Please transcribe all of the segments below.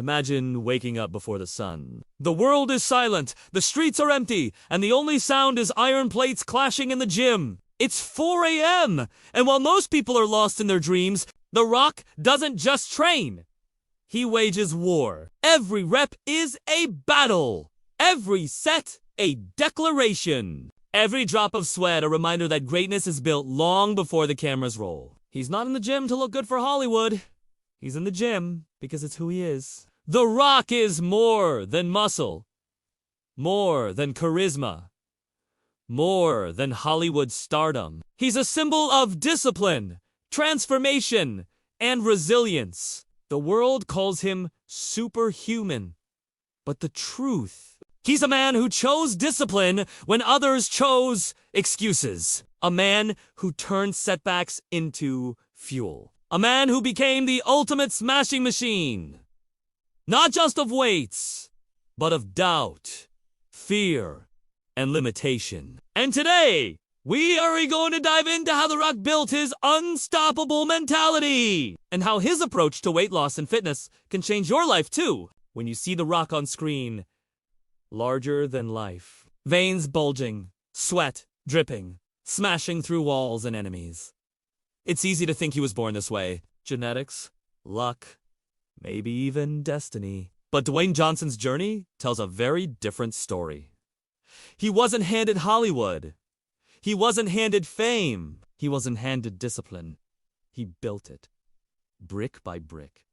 Imagine waking up before the sun. The world is silent, the streets are empty, and the only sound is iron plates clashing in the gym. It's 4 a.m., and while most people are lost in their dreams, The Rock doesn't just train. He wages war. Every rep is a battle. Every set, a declaration. Every drop of sweat, a reminder that greatness is built long before the cameras roll. He's not in the gym to look good for Hollywood. He's in the gym because it's who he is. The Rock is more than muscle, more than charisma, more than Hollywood stardom. He's a symbol of discipline, transformation, and resilience. The world calls him superhuman. But the truth, he's a man who chose discipline when others chose excuses. A man who turned setbacks into fuel. A man who became the ultimate smashing machine. Not just of weights, but of doubt, fear, and limitation. And today, we are going to dive into how The Rock built his unstoppable mentality and how his approach to weight loss and fitness can change your life too when you see The Rock on screen. Larger than life. Veins bulging, sweat dripping, smashing through walls and enemies. It's easy to think he was born this way. Genetics, luck, maybe even destiny. But Dwayne Johnson's journey tells a very different story. He wasn't handed Hollywood. He wasn't handed fame. He wasn't handed discipline. He built it. Brick by brick.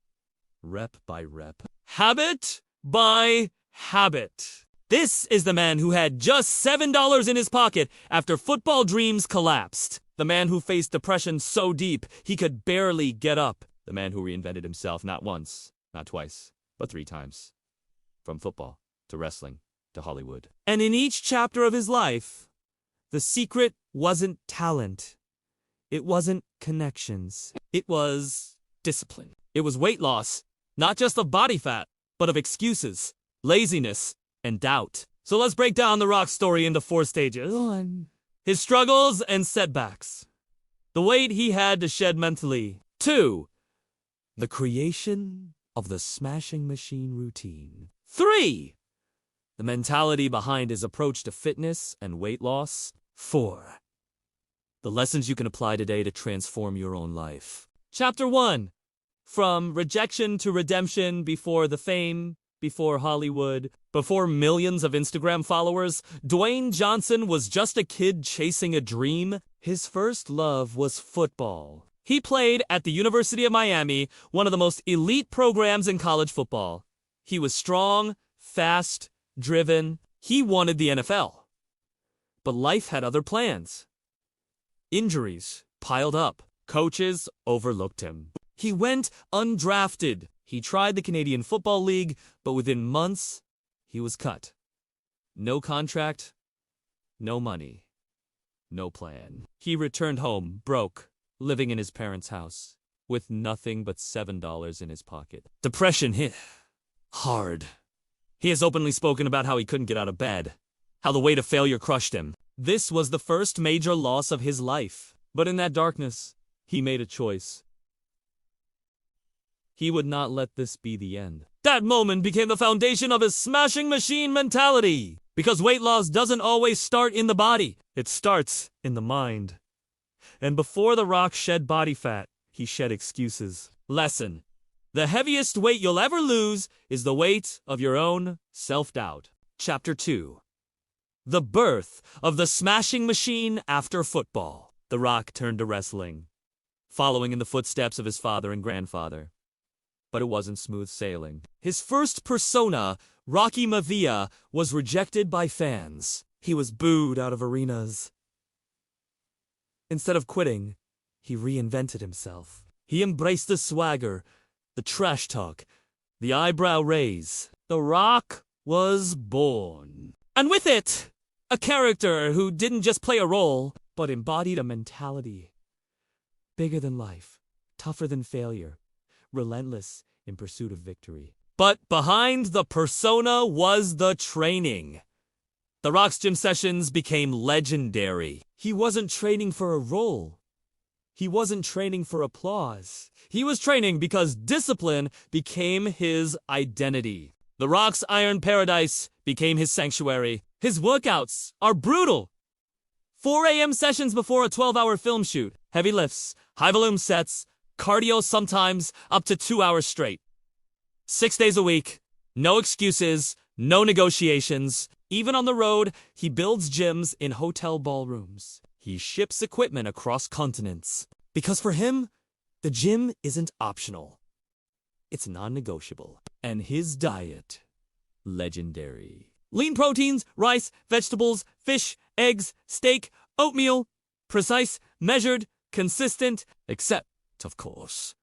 Rep by rep. Habit by habit. This is the man who had just $7 in his pocket after football dreams collapsed. The man who faced depression so deep he could barely get up. The man who reinvented himself not once, not twice, but 3 times. From football to wrestling to Hollywood. And in each chapter of his life, the secret wasn't talent. It wasn't connections. It was discipline. It was weight loss, not just of body fat, but of excuses, laziness, and doubt. So let's break down The Rock's story into 4 stages. 1. His struggles and setbacks. The weight he had to shed mentally. 2. The creation of the smashing machine routine. 3. The mentality behind his approach to fitness and weight loss. 4. The lessons you can apply today to transform your own life. Chapter 1. From rejection to redemption, before the fame, before Hollywood, before millions of Instagram followers, Dwayne Johnson was just a kid chasing a dream. His first love was football. He played at the University of Miami, one of the most elite programs in college football. He was strong, fast, driven. He wanted the NFL. But life had other plans. Injuries piled up. Coaches overlooked him. He went undrafted. He tried the Canadian Football League, but within months, he was cut. No contract, no money, no plan. He returned home, broke, living in his parents' house, with nothing but $7 in his pocket. Depression hit hard. He has openly spoken about how he couldn't get out of bed, how the weight of failure crushed him. This was the first major loss of his life. But in that darkness, he made a choice. He would not let this be the end. That moment became the foundation of his smashing machine mentality. Because weight loss doesn't always start in the body. It starts in the mind. And before The Rock shed body fat, he shed excuses. Lesson. The heaviest weight you'll ever lose is the weight of your own self-doubt. Chapter 2. The birth of the smashing machine after football. The Rock turned to wrestling, following in the footsteps of his father and grandfather. But it wasn't smooth sailing. His first persona, Rocky Maivia, was rejected by fans. He was booed out of arenas. Instead of quitting, he reinvented himself. He embraced the swagger, the trash talk, the eyebrow raise. The Rock was born. And with it, a character who didn't just play a role, but embodied a mentality. Bigger than life, tougher than failure, relentless in pursuit of victory. But behind the persona was the training. The Rock's gym sessions became legendary. He wasn't training for a role. He wasn't training for applause. He was training because discipline became his identity. The Rock's Iron Paradise became his sanctuary. His workouts are brutal. 4 a.m. sessions before a 12-hour film shoot. Heavy lifts, high-volume sets, cardio sometimes up to 2 hours straight. 6 days a week. No excuses, no negotiations. Even on the road, he builds gyms in hotel ballrooms. He ships equipment across continents. Because for him, the gym isn't optional. It's non-negotiable. And his diet, legendary. Lean proteins, rice, vegetables, fish, eggs, steak, oatmeal. Precise, measured, consistent, except, of course,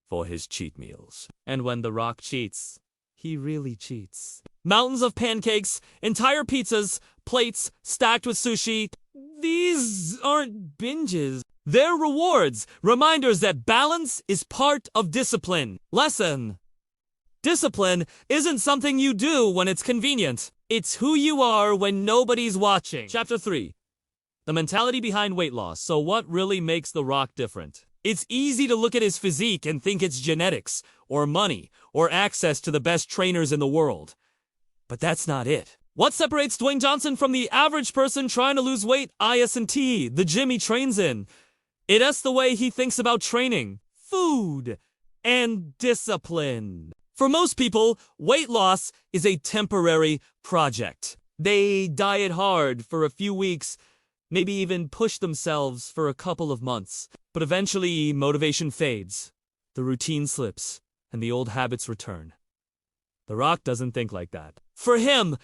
for his cheat meals. And when The Rock cheats, he really cheats. Mountains of pancakes, entire pizzas, plates stacked with sushi. These aren't binges. They're rewards, reminders that balance is part of discipline. Lesson: discipline isn't something you do when it's convenient. It's who you are when nobody's watching. Chapter 3. The mentality behind weight loss. So what really makes The Rock different? It's easy to look at his physique and think it's genetics, or money, or access to the best trainers in the world. But that's not it. What separates Dwayne Johnson from the average person trying to lose weight? IS&T, the gym he trains in. It's the way he thinks about training, food, and discipline. For most people, weight loss is a temporary project. They diet hard for a few weeks, maybe even push themselves for a couple of months. But eventually, motivation fades, the routine slips, and the old habits return. The Rock doesn't think like that. For him,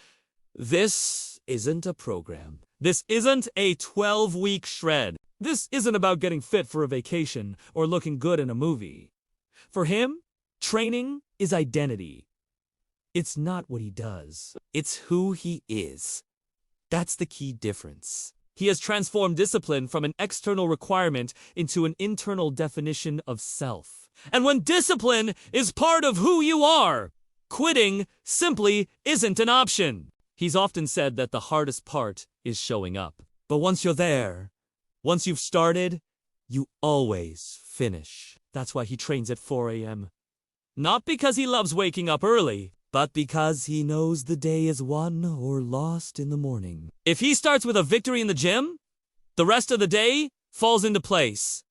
this isn't a program. This isn't a 12-week shred. This isn't about getting fit for a vacation or looking good in a movie. For him, training is identity. It's not what he does. It's who he is. That's the key difference. He has transformed discipline from an external requirement into an internal definition of self. And when discipline is part of who you are, quitting simply isn't an option. He's often said that the hardest part is showing up. But once you're there, once you've started, you always finish. That's why he trains at 4 a.m. Not because he loves waking up early, but because he knows the day is won or lost in the morning. If he starts with a victory in the gym, the rest of the day falls into place.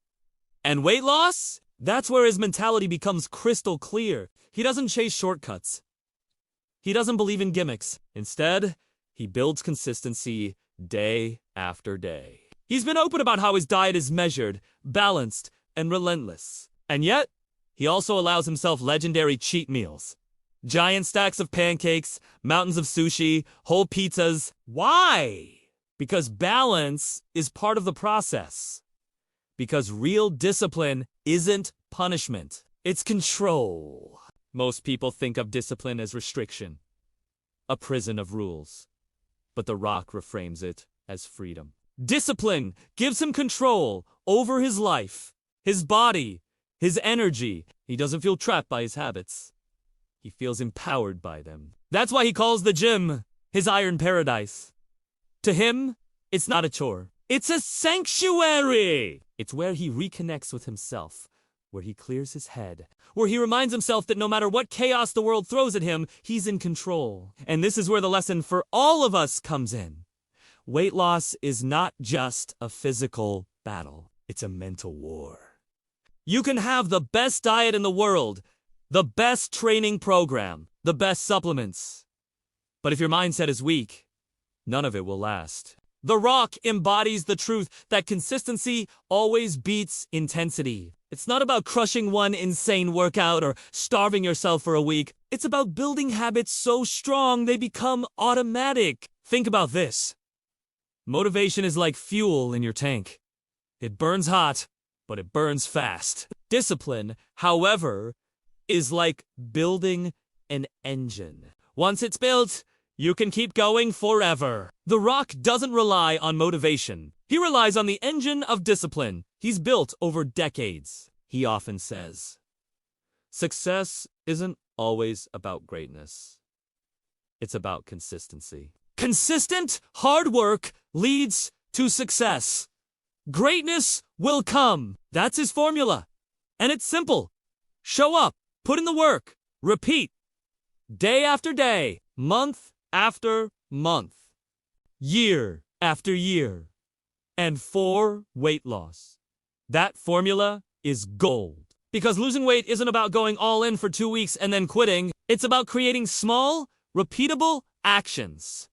And weight loss? That's where his mentality becomes crystal clear. He doesn't chase shortcuts. He doesn't believe in gimmicks. Instead, he builds consistency day after day. He's been open about how his diet is measured, balanced, and relentless. And yet, he also allows himself legendary cheat meals. Giant stacks of pancakes, mountains of sushi, whole pizzas. Why? Because balance is part of the process. Because real discipline isn't punishment. It's control. Most people think of discipline as restriction, a prison of rules. But The Rock reframes it as freedom. Discipline gives him control over his life, his body, his energy. He doesn't feel trapped by his habits. He feels empowered by them. That's why he calls the gym his Iron Paradise. To him, it's not a chore. It's a sanctuary. It's where he reconnects with himself, where he clears his head, where he reminds himself that no matter what chaos the world throws at him, he's in control. And this is where the lesson for all of us comes in. Weight loss is not just a physical battle. It's a mental war. You can have the best diet in the world, the best training program, the best supplements. But if your mindset is weak, none of it will last. The Rock embodies the truth that consistency always beats intensity. It's not about crushing one insane workout or starving yourself for a week. It's about building habits so strong they become automatic. Think about this. Motivation is like fuel in your tank. It burns hot, but it burns fast. Discipline, however, is like building an engine. Once it's built, you can keep going forever. The Rock doesn't rely on motivation. He relies on the engine of discipline he's built over decades. He often says, success isn't always about greatness. It's about consistency. Consistent hard work leads to success. greatness will come. That's his formula. And it's simple. Show up, put in the work, repeat. Day after day, month after month, year after year. And for weight loss, that formula is gold. Because losing weight isn't about going all in for 2 weeks and then quitting. It's about creating small, repeatable actions.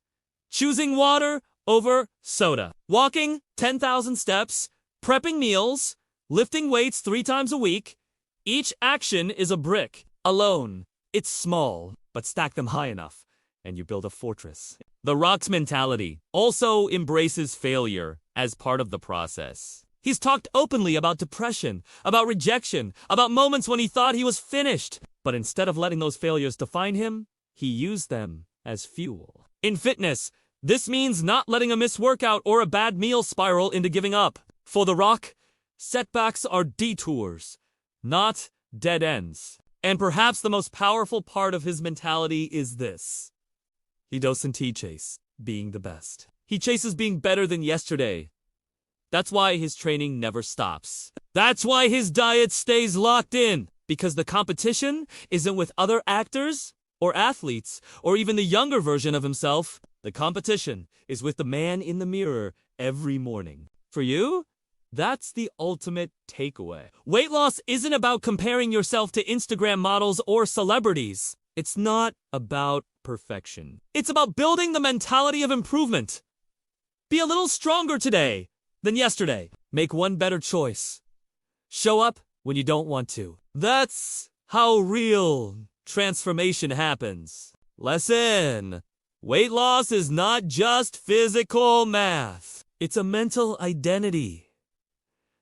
Choosing water over soda. Walking 10,000 steps. Prepping meals. Lifting weights 3 times a week. Each action is a brick. Alone, it's small, but stack them high enough, and you build a fortress. The Rock's mentality also embraces failure as part of the process. He's talked openly about depression, about rejection, about moments when he thought he was finished. But instead of letting those failures define him, he used them as fuel. In fitness, this means not letting a missed workout or a bad meal spiral into giving up. For The Rock, setbacks are detours, not dead ends. And perhaps the most powerful part of his mentality is this. He doesn't chase being the best. He chases being better than yesterday. That's why his training never stops. That's why his diet stays locked in. Because the competition isn't with other actors or athletes or even the younger version of himself. The competition is with the man in the mirror every morning. For you, that's the ultimate takeaway. Weight loss isn't about comparing yourself to Instagram models or celebrities. It's not about perfection. It's about building the mentality of improvement. Be a little stronger today than yesterday. Make one better choice. Show up when you don't want to. That's how real transformation happens. Lesson: weight loss is not just physical math. It's a mental identity.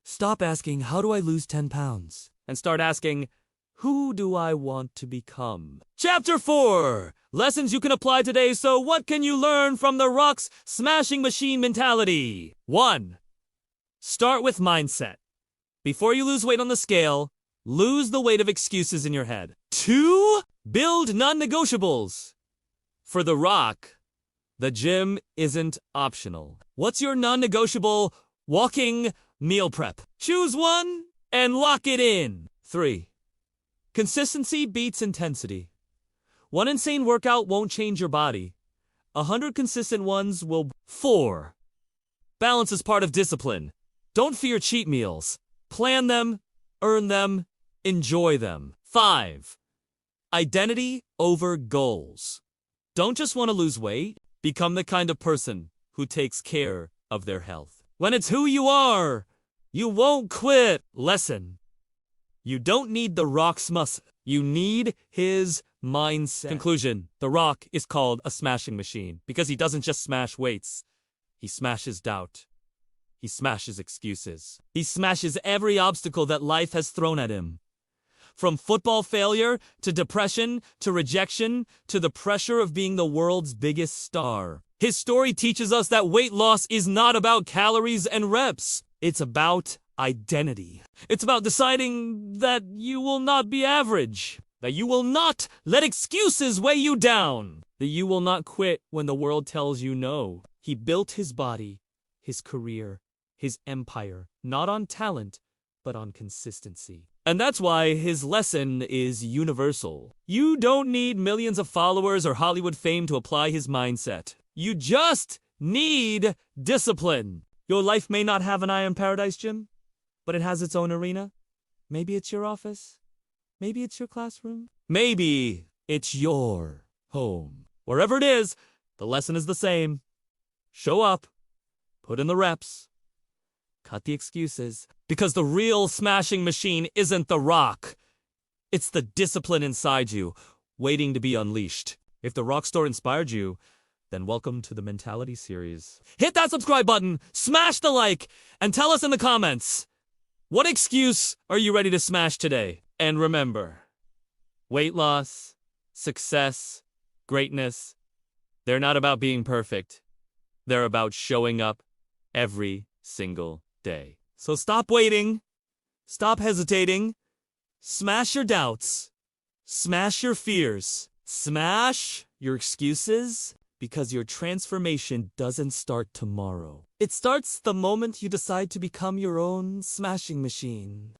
Stop asking, how do I lose 10 pounds? And start asking, who do I want to become? Chapter 4. Lessons you can apply today. So what can you learn from The Rock's smashing machine mentality? 1. Start with mindset. Before you lose weight on the scale, lose the weight of excuses in your head. 2. Build non-negotiables. For The Rock, the gym isn't optional. What's your non-negotiable walking meal prep? Choose one and lock it in. 3. Consistency beats intensity. One insane workout won't change your body. 100 consistent ones will. 4. Balance is part of discipline. Don't fear cheat meals. Plan them, earn them, enjoy them. 5. Identity over goals. Don't just want to lose weight. Become the kind of person who takes care of their health. When it's who you are, you won't quit. Lesson: you don't need The Rock's muscle. You need his mindset. Conclusion: The Rock is called a smashing machine because he doesn't just smash weights. He smashes doubt. He smashes excuses. He smashes every obstacle that life has thrown at him. From football failure, to depression, to rejection, to the pressure of being the world's biggest star. His story teaches us that weight loss is not about calories and reps. It's about identity. It's about deciding that you will not be average. That you will not let excuses weigh you down. That you will not quit when the world tells you no. He built his body, his career, his empire, not on talent, but on consistency. And that's why his lesson is universal. You don't need millions of followers or Hollywood fame to apply his mindset. You just need discipline. Your life may not have an Iron Paradise gym, but it has its own arena. Maybe it's your office. Maybe it's your classroom. Maybe it's your home. Wherever it is, the lesson is the same. Show up. Put in the reps. Cut the excuses. Because the real smashing machine isn't The Rock. It's the discipline inside you, waiting to be unleashed. If The Rock story inspired you, then welcome to the Mentality series. Hit that subscribe button, smash the like, and tell us in the comments, what excuse are you ready to smash today? And remember, weight loss, success, greatness, they're not about being perfect. They're about showing up every single day. So stop waiting, stop hesitating, smash your doubts, smash your fears, smash your excuses, because your transformation doesn't start tomorrow. It starts the moment you decide to become your own smashing machine.